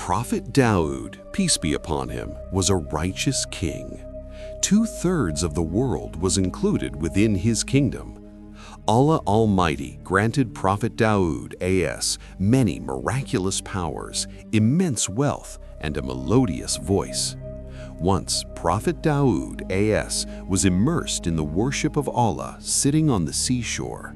Prophet Dawud, peace be upon him, was a righteous king. 2/3 of the world was included within his kingdom. Allah Almighty granted Prophet Dawud a.s. many miraculous powers, immense wealth, and a melodious voice. Once, Prophet Dawud a.s. was immersed in the worship of Allah sitting on the seashore.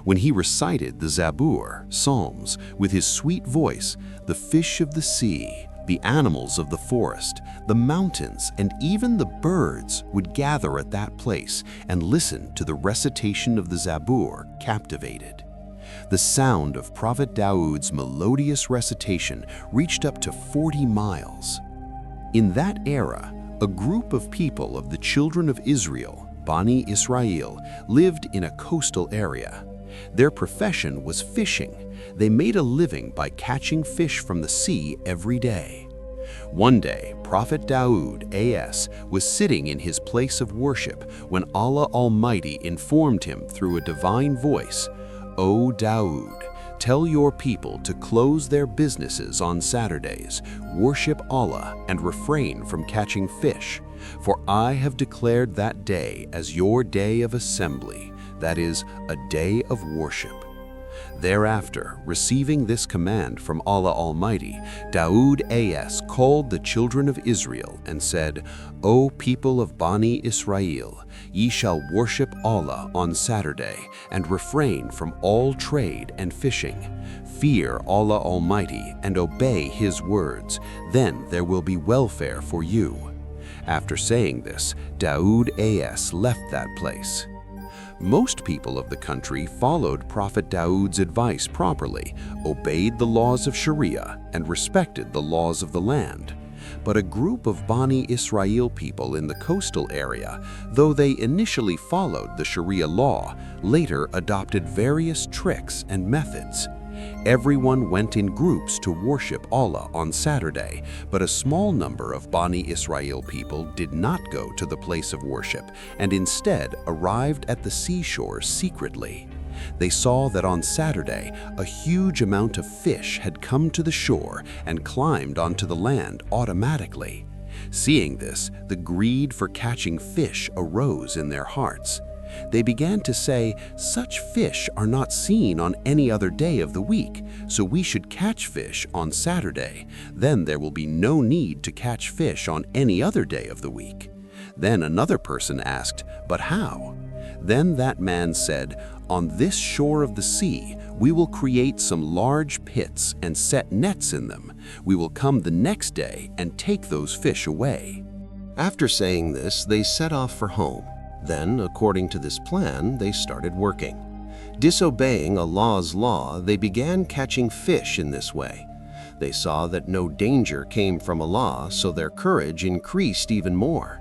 When he recited the Zabur, Psalms, with his sweet voice, the fish of the sea, the animals of the forest, the mountains, and even the birds would gather at that place and listen to the recitation of the Zabur, captivated. The sound of Prophet Dawud's melodious recitation reached up to 40 miles. In that era, a group of people of the children of Israel, Bani Israel, lived in a coastal area. Their profession was fishing. They made a living by catching fish from the sea every day. One day, Prophet Dawud a.s. was sitting in his place of worship when Allah Almighty informed him through a divine voice, "O Dawud, tell your people to close their businesses on Saturdays, worship Allah, and refrain from catching fish, for I have declared that day as your day of assembly, that is, a day of worship." Thereafter, receiving this command from Allah Almighty, Dawud a.s. called the children of Israel and said, "O people of Bani Israel, ye shall worship Allah on Saturday and refrain from all trade and fishing. Fear Allah Almighty and obey His words, then there will be welfare for you." After saying this, Dawud a.s. left that place. Most people of the country followed Prophet Dawud's advice properly, obeyed the laws of Sharia, and respected the laws of the land. But a group of Bani Israel people in the coastal area, though they initially followed the Sharia law, later adopted various tricks and methods. Everyone went in groups to worship Allah on Saturday, but a small number of Bani Israel people did not go to the place of worship and instead arrived at the seashore secretly. They saw that on Saturday, a huge amount of fish had come to the shore and climbed onto the land automatically. Seeing this, the greed for catching fish arose in their hearts. They began to say, "Such fish are not seen on any other day of the week, so we should catch fish on Saturday. Then there will be no need to catch fish on any other day of the week." Then another person asked, "But how?" Then that man said, "On this shore of the sea, we will create some large pits and set nets in them. We will come the next day and take those fish away." After saying this, they set off for home. Then, according to this plan, they started working. Disobeying Allah's law, they began catching fish in this way. They saw that no danger came from Allah, so their courage increased even more.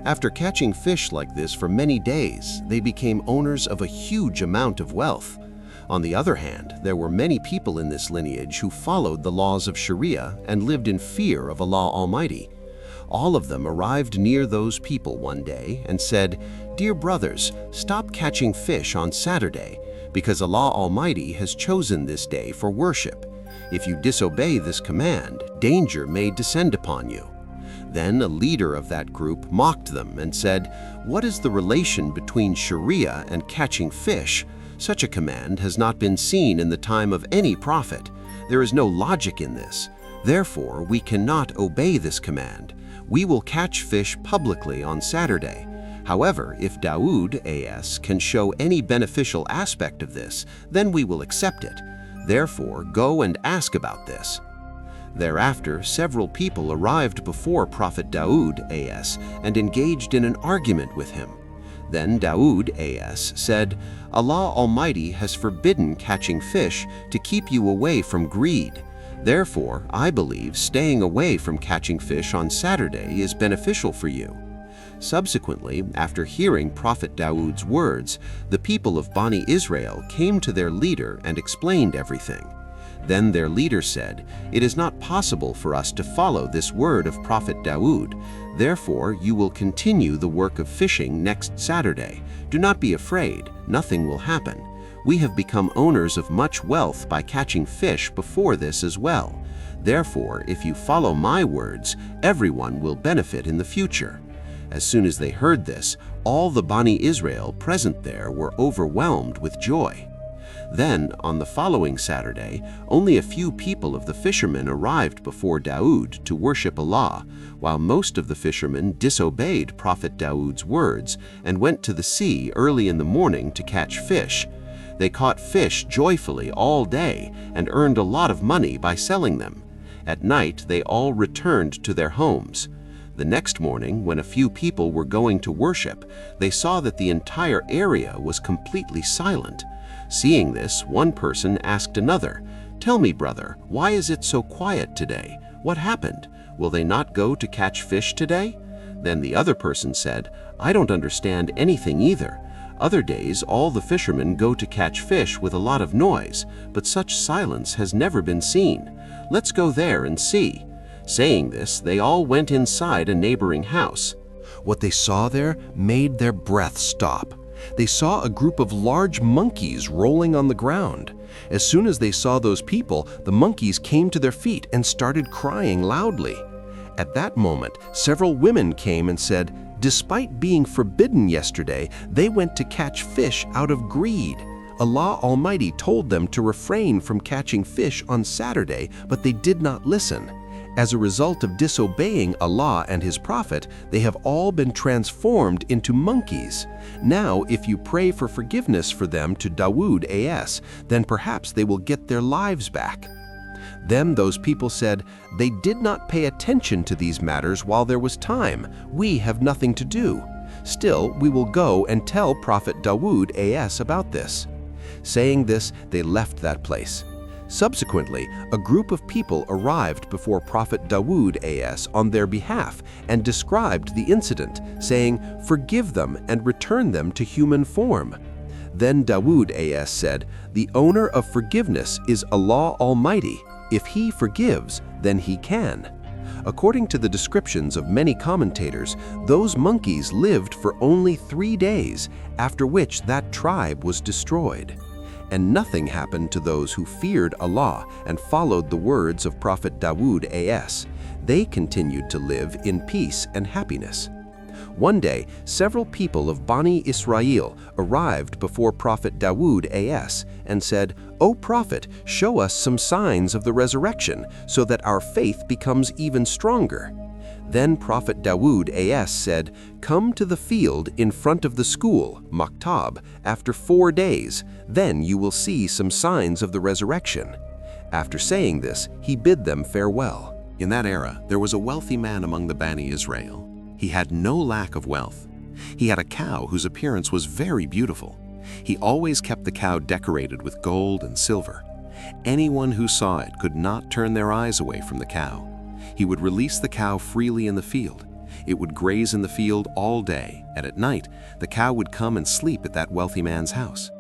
After catching fish like this for many days, they became owners of a huge amount of wealth. On the other hand, there were many people in this lineage who followed the laws of Sharia and lived in fear of Allah Almighty. All of them arrived near those people one day and said, "Dear brothers, stop catching fish on Saturday, because Allah Almighty has chosen this day for worship. If you disobey this command, danger may descend upon you." Then a leader of that group mocked them and said, "What is the relation between Sharia and catching fish? Such a command has not been seen in the time of any prophet. There is no logic in this. Therefore, we cannot obey this command. We will catch fish publicly on Saturday. However, if Dawud a.s. can show any beneficial aspect of this, then we will accept it. Therefore, go and ask about this." Thereafter, several people arrived before Prophet Dawud a.s. and engaged in an argument with him. Then Dawud a.s. said, "Allah Almighty has forbidden catching fish to keep you away from greed. Therefore, I believe staying away from catching fish on Saturday is beneficial for you." Subsequently, after hearing Prophet Dawud's words, the people of Bani Israel came to their leader and explained everything. Then their leader said, "It is not possible for us to follow this word of Prophet Dawud. Therefore, you will continue the work of fishing next Saturday. Do not be afraid, nothing will happen. We have become owners of much wealth by catching fish before this as well. Therefore, if you follow my words, everyone will benefit in the future." As soon as they heard this, all the Bani Israel present there were overwhelmed with joy. Then, on the following Saturday, only a few people of the fishermen arrived before Dawud to worship Allah, while most of the fishermen disobeyed Prophet Dawud's words and went to the sea early in the morning to catch fish. They caught fish joyfully all day and earned a lot of money by selling them. At night, they all returned to their homes. The next morning, when a few people were going to worship, they saw that the entire area was completely silent. Seeing this, one person asked another, "Tell me, brother, why is it so quiet today? What happened? Will they not go to catch fish today?" Then the other person said, "I don't understand anything either. Other days, all the fishermen go to catch fish with a lot of noise, but such silence has never been seen. Let's go there and see." Saying this, they all went inside a neighboring house. What they saw there made their breath stop. They saw a group of large monkeys rolling on the ground. As soon as they saw those people, the monkeys came to their feet and started crying loudly. At that moment, several women came and said, despite being forbidden yesterday, they went to catch fish out of greed. Allah Almighty told them to refrain from catching fish on Saturday, but they did not listen. As a result of disobeying Allah and His Prophet, they have all been transformed into monkeys. Now, if you pray for forgiveness for them to Dawud as, then perhaps they will get their lives back. Then those people said, "They did not pay attention to these matters while there was time. We have nothing to do. Still, we will go and tell Prophet Dawud as about this." Saying this, they left that place. Subsequently, a group of people arrived before Prophet Dawud as on their behalf and described the incident, saying, "Forgive them and return them to human form." Then Dawud as said, "The owner of forgiveness is Allah Almighty. If He forgives, then He can." According to the descriptions of many commentators, those monkeys lived for only 3 days, after which that tribe was destroyed. And nothing happened to those who feared Allah and followed the words of Prophet Dawud as. They continued to live in peace and happiness. One day, several people of Bani Israel arrived before Prophet Dawud as and said, "O Prophet, show us some signs of the resurrection so that our faith becomes even stronger." Then Prophet Dawud as said, "Come to the field in front of the school, Maktab, after 4 days. Then you will see some signs of the resurrection." After saying this, he bid them farewell. In that era, there was a wealthy man among the Bani Israel. He had no lack of wealth. He had a cow whose appearance was very beautiful. He always kept the cow decorated with gold and silver. Anyone who saw it could not turn their eyes away from the cow. He would release the cow freely in the field. It would graze in the field all day, and at night, the cow would come and sleep at that wealthy man's house.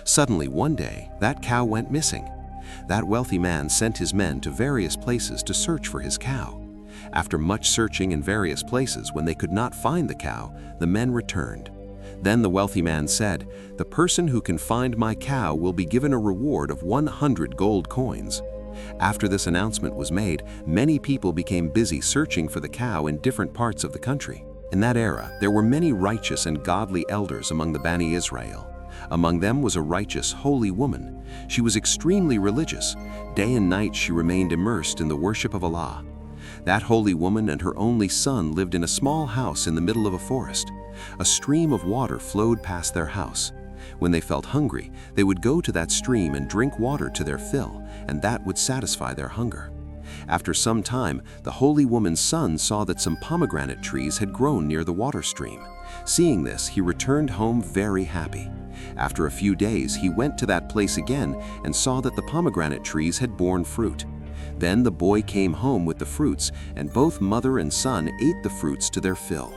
Suddenly, one day, that cow went missing. That wealthy man sent his men to various places to search for his cow. After much searching in various places, when they could not find the cow, the men returned. Then the wealthy man said, "The person who can find my cow will be given a reward of 100 gold coins." After this announcement was made, many people became busy searching for the cow in different parts of the country. In that era, there were many righteous and godly elders among the Bani Israel. Among them was a righteous, holy woman. She was extremely religious. Day and night she remained immersed in the worship of Allah. That holy woman and her only son lived in a small house in the middle of a forest. A stream of water flowed past their house. When they felt hungry, they would go to that stream and drink water to their fill, and that would satisfy their hunger. After some time, the holy woman's son saw that some pomegranate trees had grown near the water stream. Seeing this, he returned home very happy. After a few days, he went to that place again and saw that the pomegranate trees had borne fruit. Then the boy came home with the fruits, and both mother and son ate the fruits to their fill.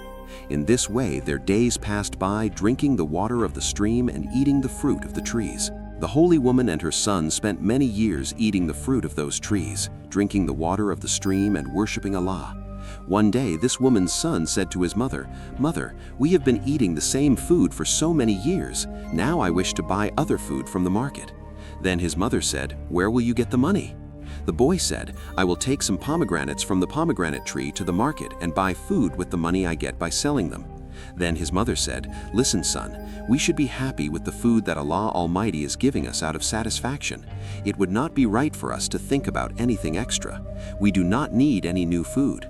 In this way, their days passed by, drinking the water of the stream and eating the fruit of the trees. The holy woman and her son spent many years eating the fruit of those trees, drinking the water of the stream and worshiping Allah. One day, this woman's son said to his mother, "Mother, we have been eating the same food for so many years. Now I wish to buy other food from the market." Then his mother said, "Where will you get the money?" The boy said, "I will take some pomegranates from the pomegranate tree to the market and buy food with the money I get by selling them." Then his mother said, "Listen, son, we should be happy with the food that Allah Almighty is giving us out of satisfaction. It would not be right for us to think about anything extra. We do not need any new food."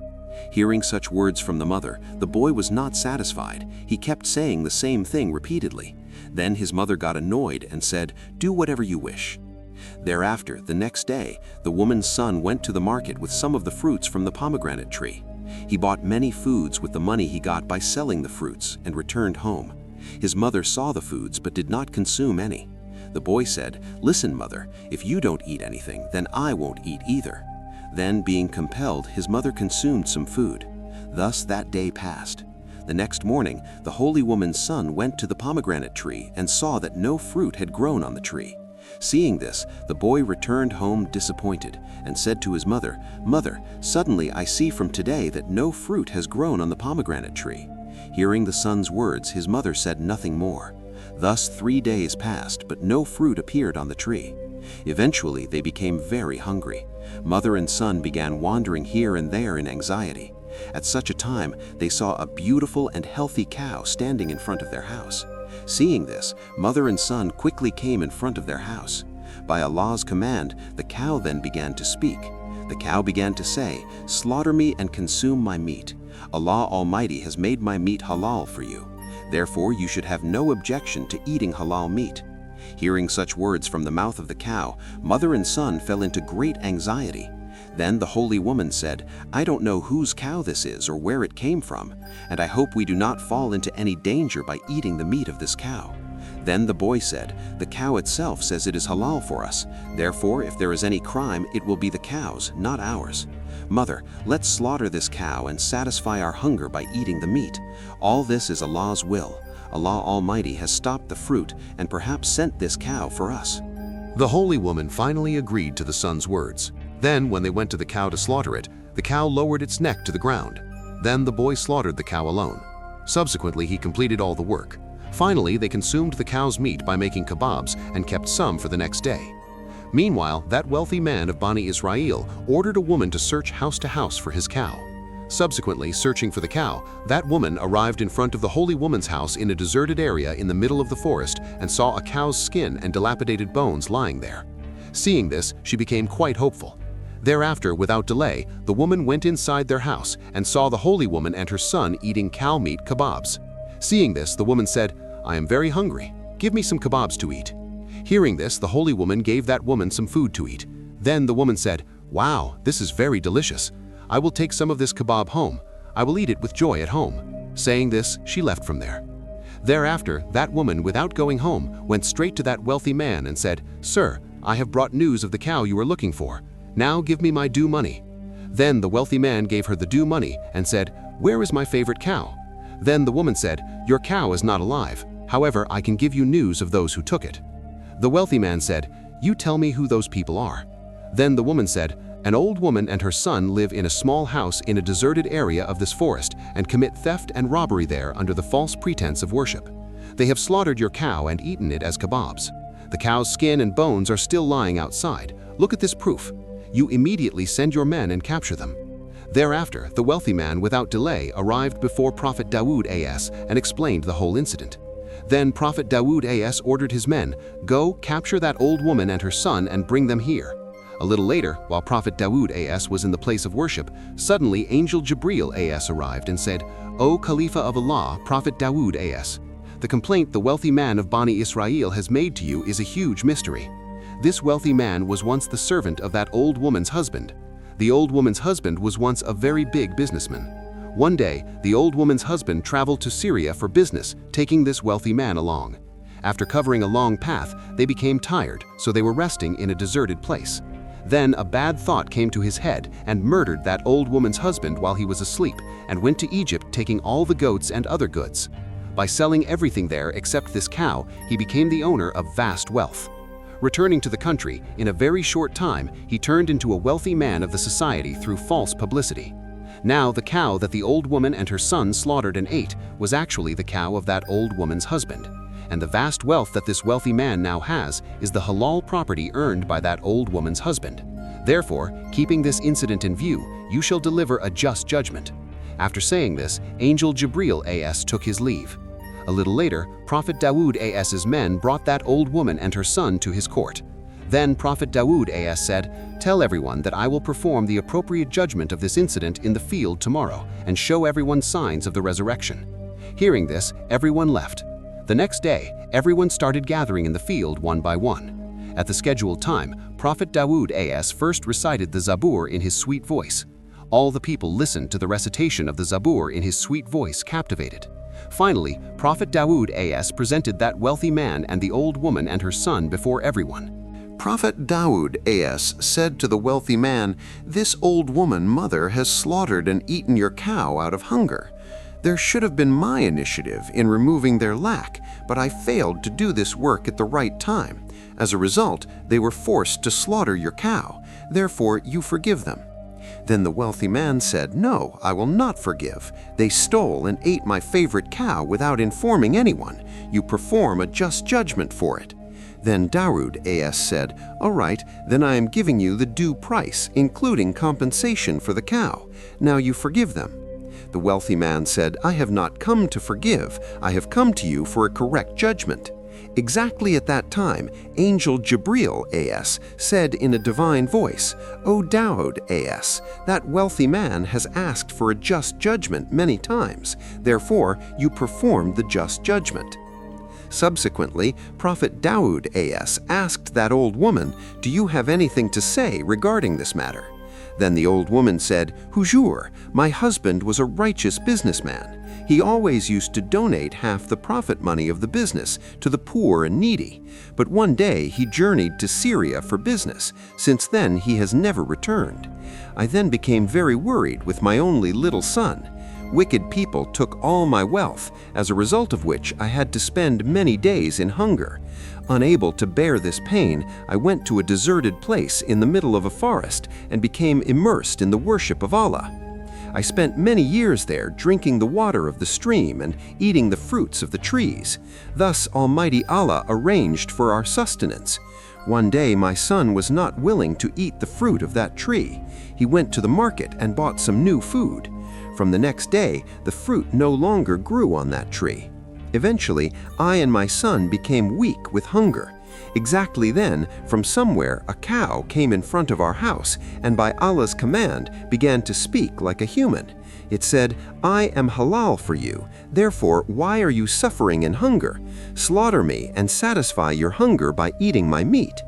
Hearing such words from the mother, the boy was not satisfied. He kept saying the same thing repeatedly. Then his mother got annoyed and said, "Do whatever you wish." Thereafter, the next day, the woman's son went to the market with some of the fruits from the pomegranate tree. He bought many foods with the money he got by selling the fruits and returned home. His mother saw the foods but did not consume any. The boy said, "Listen, mother, if you don't eat anything, then I won't eat either." Then, being compelled, his mother consumed some food. Thus that day passed. The next morning, the holy woman's son went to the pomegranate tree and saw that no fruit had grown on the tree. Seeing this, the boy returned home disappointed and said to his mother, "Mother, suddenly I see from today that no fruit has grown on the pomegranate tree." Hearing the son's words, his mother said nothing more. Thus 3 days passed, but no fruit appeared on the tree. Eventually, they became very hungry. Mother and son began wandering here and there in anxiety. At such a time, they saw a beautiful and healthy cow standing in front of their house. Seeing this, mother and son quickly came in front of their house. By Allah's command, the cow then began to speak. The cow began to say, "Slaughter me and consume my meat. Allah Almighty has made my meat halal for you. Therefore, you should have no objection to eating halal meat." Hearing such words from the mouth of the cow, mother and son fell into great anxiety. Then the holy woman said, "I don't know whose cow this is or where it came from, and I hope we do not fall into any danger by eating the meat of this cow." Then the boy said, "The cow itself says it is halal for us. Therefore, if there is any crime, it will be the cow's, not ours. Mother, let's slaughter this cow and satisfy our hunger by eating the meat. All this is Allah's will. Allah Almighty has stopped the fruit and perhaps sent this cow for us." The holy woman finally agreed to the son's words. Then, when they went to the cow to slaughter it, the cow lowered its neck to the ground. Then the boy slaughtered the cow alone. Subsequently, he completed all the work. Finally, they consumed the cow's meat by making kebabs and kept some for the next day. Meanwhile, that wealthy man of Bani Israel ordered a woman to search house to house for his cow. Subsequently, searching for the cow, that woman arrived in front of the holy woman's house in a deserted area in the middle of the forest and saw a cow's skin and dilapidated bones lying there. Seeing this, she became quite hopeful. Thereafter, without delay, the woman went inside their house and saw the holy woman and her son eating cow meat kebabs. Seeing this, the woman said, "I am very hungry. Give me some kebabs to eat." Hearing this, the holy woman gave that woman some food to eat. Then the woman said, "Wow, this is very delicious. I will take some of this kebab home. I will eat it with joy at home." Saying this, she left from there. Thereafter, that woman, without going home, went straight to that wealthy man and said, "Sir, I have brought news of the cow you are looking for. Now give me my due money." Then the wealthy man gave her the due money and said, "Where is my favorite cow?" Then the woman said, "Your cow is not alive. However, I can give you news of those who took it." The wealthy man said, "You tell me who those people are." Then the woman said, "An old woman and her son live in a small house in a deserted area of this forest and commit theft and robbery there under the false pretense of worship. They have slaughtered your cow and eaten it as kebabs. The cow's skin and bones are still lying outside. Look at this proof. You immediately send your men and capture them." Thereafter, the wealthy man, without delay, arrived before Prophet Dawud a.s. and explained the whole incident. Then Prophet Dawud a.s. ordered his men, "Go, capture that old woman and her son and bring them here." A little later, while Prophet Dawud a.s. was in the place of worship, suddenly Angel Jibril a.s. arrived and said, "O Khalifa of Allah, Prophet Dawud a.s. the complaint the wealthy man of Bani Israel has made to you is a huge mystery. This wealthy man was once the servant of that old woman's husband. The old woman's husband was once a very big businessman. One day, the old woman's husband traveled to Syria for business, taking this wealthy man along. After covering a long path, they became tired, so they were resting in a deserted place. Then a bad thought came to his head and murdered that old woman's husband while he was asleep and went to Egypt taking all the goats and other goods. By selling everything there except this cow, he became the owner of vast wealth. Returning to the country, in a very short time, he turned into a wealthy man of the society through false publicity. Now the cow that the old woman and her son slaughtered and ate was actually the cow of that old woman's husband. And the vast wealth that this wealthy man now has is the halal property earned by that old woman's husband. Therefore, keeping this incident in view, you shall deliver a just judgment." After saying this, Angel Jibril A.S. took his leave. A little later, Prophet Dawud A.S.'s men brought that old woman and her son to his court. Then Prophet Dawud A.S. said, "Tell everyone that I will perform the appropriate judgment of this incident in the field tomorrow and show everyone signs of the resurrection." Hearing this, everyone left. The next day, everyone started gathering in the field one by one. At the scheduled time, Prophet Dawud A.S. first recited the Zabur in his sweet voice. All the people listened to the recitation of the Zabur in his sweet voice, captivated. Finally, Prophet Dawud A.S. presented that wealthy man and the old woman and her son before everyone. Prophet Dawud A.S. said to the wealthy man, "This old woman, mother, has slaughtered and eaten your cow out of hunger. There should have been my initiative in removing their lack, but I failed to do this work at the right time. As a result, they were forced to slaughter your cow. Therefore, you forgive them." Then the wealthy man said, "No, I will not forgive. They stole and ate my favorite cow without informing anyone. You perform a just judgment for it." Then Dawud A.S. said, "All right, then I am giving you the due price, including compensation for the cow. Now you forgive them." The wealthy man said, "I have not come to forgive. I have come to you for a correct judgment." Exactly at that time, Angel Jibril A.S. said in a divine voice, "O Dawud A.S., that wealthy man has asked for a just judgment many times. Therefore, you performed the just judgment." Subsequently, Prophet Dawud A.S. asked that old woman, "Do you have anything to say regarding this matter?" Then the old woman said, "Hujur, my husband was a righteous businessman. He always used to donate half the profit money of the business to the poor and needy. But one day he journeyed to Syria for business. Since then he has never returned. I then became very worried with my only little son. Wicked people took all my wealth, as a result of which I had to spend many days in hunger. Unable to bear this pain, I went to a deserted place in the middle of a forest and became immersed in the worship of Allah. I spent many years there drinking the water of the stream and eating the fruits of the trees. Thus Almighty Allah arranged for our sustenance. One day my son was not willing to eat the fruit of that tree. He went to the market and bought some new food. From the next day, the fruit no longer grew on that tree. Eventually, I and my son became weak with hunger. Exactly then, from somewhere, a cow came in front of our house and by Allah's command began to speak like a human. It said, "I am halal for you. Therefore, why are you suffering in hunger? Slaughter me and satisfy your hunger by eating my meat."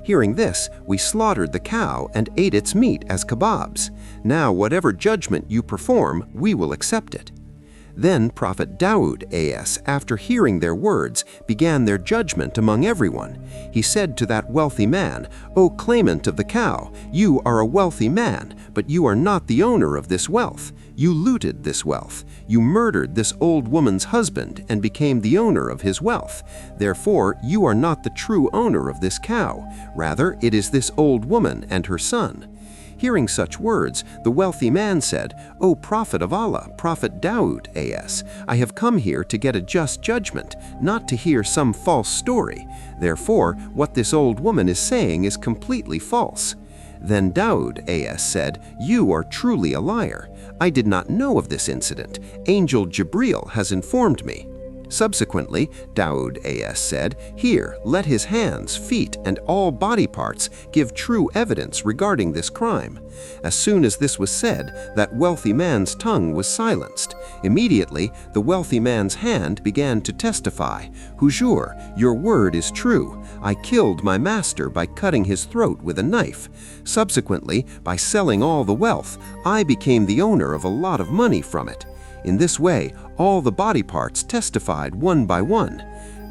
Hearing this, we slaughtered the cow and ate its meat as kebabs. Now, whatever judgment you perform, we will accept it. Then Prophet Dawud A.S., after hearing their words, began their judgment among everyone. He said to that wealthy man, "O claimant of the cow, you are a wealthy man, but you are not the owner of this wealth. You looted this wealth. You murdered this old woman's husband and became the owner of his wealth. Therefore, you are not the true owner of this cow. Rather, it is this old woman and her son." Hearing such words, the wealthy man said, "O Prophet of Allah, Prophet Dawud A.S., I have come here to get a just judgment, not to hear some false story. Therefore, what this old woman is saying is completely false." Then Dawud A.S. said, "You are truly a liar. I did not know of this incident. Angel Jibril has informed me." Subsequently, Dawud A.S. said, "Here, let his hands, feet, and all body parts give true evidence regarding this crime." As soon as this was said, that wealthy man's tongue was silenced. Immediately, the wealthy man's hand began to testify, "Hujur, your word is true. I killed my master by cutting his throat with a knife. Subsequently, by selling all the wealth, I became the owner of a lot of money from it." In this way, all the body parts testified one by one.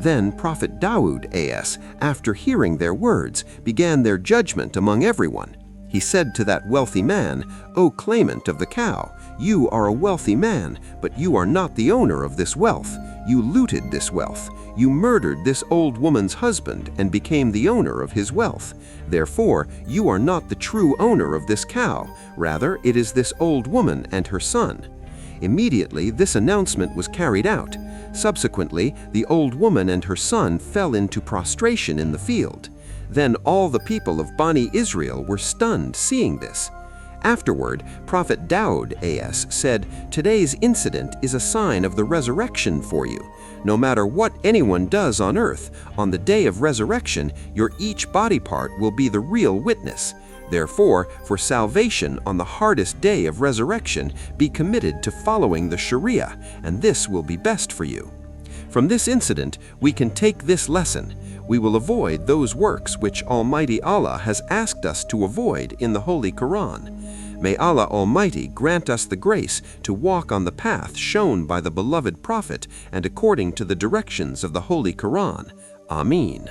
Then Prophet Dawud A.S., after hearing their words, began their judgment among everyone. He said to that wealthy man, "O claimant of the cow, you are a wealthy man, but you are not the owner of this wealth. You looted this wealth. You murdered this old woman's husband and became the owner of his wealth. Therefore, you are not the true owner of this cow. Rather, it is this old woman and her son." Immediately, this announcement was carried out. Subsequently, the old woman and her son fell into prostration in the field. Then all the people of Bani Israel were stunned seeing this. Afterward, Prophet Dawud AS said, "Today's incident is a sign of the resurrection for you. No matter what anyone does on earth, on the day of resurrection, your each body part will be the real witness. Therefore, for salvation on the hardest day of resurrection, be committed to following the Sharia, and this will be best for you." From this incident, we can take this lesson. We will avoid those works which Almighty Allah has asked us to avoid in the Holy Qur'an. May Allah Almighty grant us the grace to walk on the path shown by the beloved Prophet and according to the directions of the Holy Qur'an. Ameen.